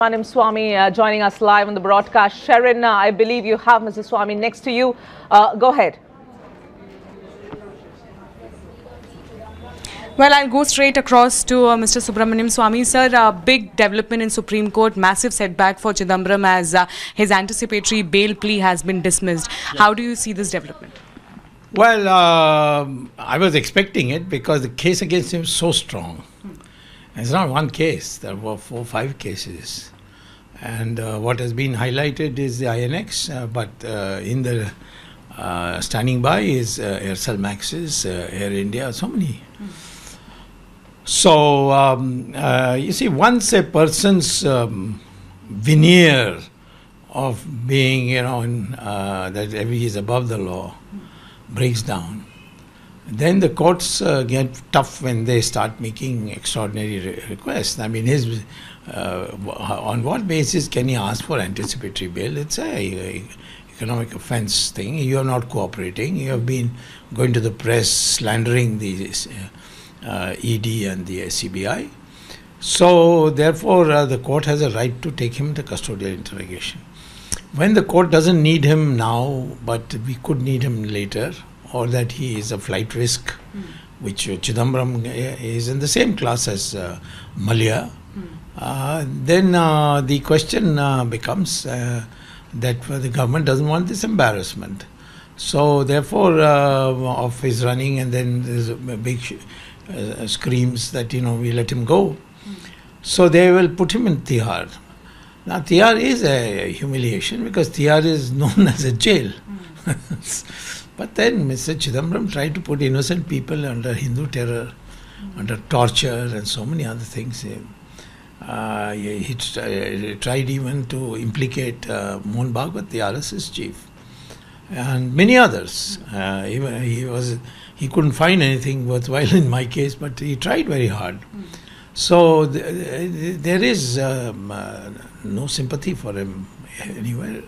Subramanian Swamy joining us live on the broadcast. Sharon, I believe you have Mr. Swamy next to you. Go ahead. Well, I'll go straight across to Mr. Subramanian Swamy. Sir, big development in Supreme Court, massive setback for Chidambaram as his anticipatory bail plea has been dismissed. Yes. How do you see this development? Well, I was expecting it because the case against him is so strong. It's not one case, there were 4 or 5 cases. And what has been highlighted is the INX, but in the standing by is Aircel Maxis, Air India, so many. So, you see, once a person's veneer of being, that he is above the law breaks down, then the courts get tough when they start making extraordinary requests. I mean, on what basis can he ask for anticipatory bail? It's a economic offence thing. You are not cooperating. You have been going to the press slandering the ED and the CBI. So, therefore, the court has a right to take him to custodial interrogation. When the court doesn't need him now, but we could need him later, or that he is a flight risk, which Chidambaram is in the same class as Malia, then the question becomes that the government doesn't want this embarrassment. So therefore, of his running, and then there's a big screams that, we let him go. So they will put him in Tihar. Now Tihar is a humiliation because Tihar is known as a jail. But then Mr. Chidambaram tried to put innocent people under Hindu terror, under torture and so many other things. He tried even to implicate Mohan Bhagwat, the RSS chief, and many others. He couldn't find anything worthwhile in my case, but he tried very hard. So there is no sympathy for him anywhere.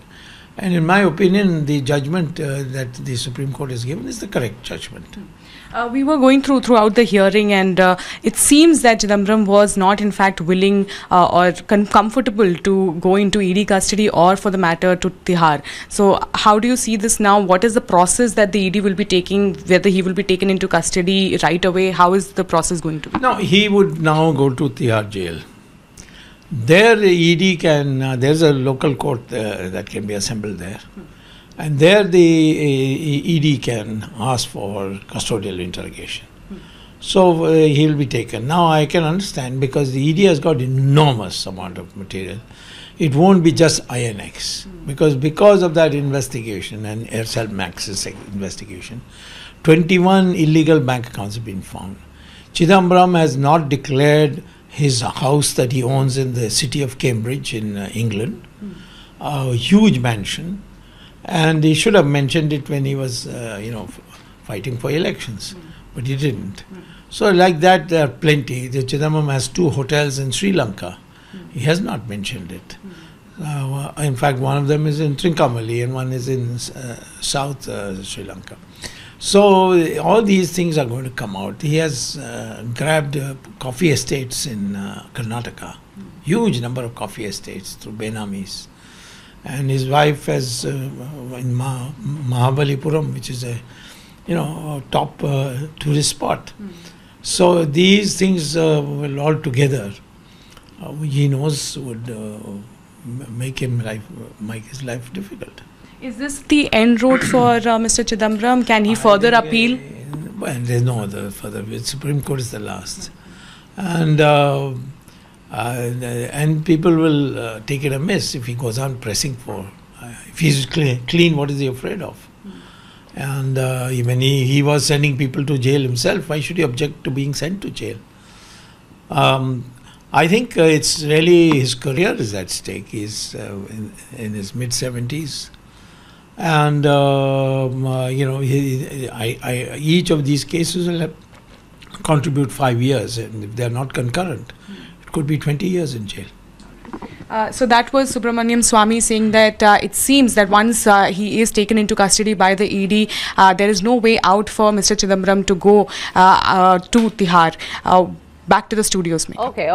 And in my opinion, the judgment that the Supreme Court has given is the correct judgment. We were going throughout the hearing, and it seems that Chidambaram was not in fact willing or comfortable to go into ED custody or for the matter to Tihar. So how do you see this now? What is the process that the ED will be taking, whether he will be taken into custody right away? How is the process going to be? No, he would now go to Tihar jail. There the ED can, there's a local court that can be assembled there. And there the ED can ask for custodial interrogation. So he'll be taken. Now I can understand because the ED has got enormous amount of material. It won't be just INX. Because of that investigation and Aircel Maxis investigation, 21 illegal bank accounts have been found. Chidambaram has not declared his house that he owns in the city of Cambridge in England, a huge mansion, and he should have mentioned it when he was, fighting for elections, but he didn't. So like that, there are plenty. The Chidambaram has 2 hotels in Sri Lanka. He has not mentioned it. In fact, one of them is in Trincomalee and one is in South Sri Lanka. So all these things are going to come out. He has grabbed coffee estates in Karnataka, huge number of coffee estates through Benamis, and his wife has in Mahabalipuram, which is a top tourist spot. So these things will all together, he knows, would make his life difficult. Is this the end road for Mr. Chidambaram? Can he further appeal? Well, there's no other further. The Supreme Court is the last. And people will take it amiss if he goes on pressing for. If he's clean, what is he afraid of? And even he was sending people to jail himself. Why should he object to being sent to jail? I think it's really his career is at stake. He's in his mid-70s. And each of these cases will contribute 5 years, and if they are not concurrent, it could be 20 years in jail. So that was Subramanian Swamy saying that it seems that once he is taken into custody by the ED, there is no way out for Mr. Chidambaram to go to Tihar. Back to the studios, mate. Okay.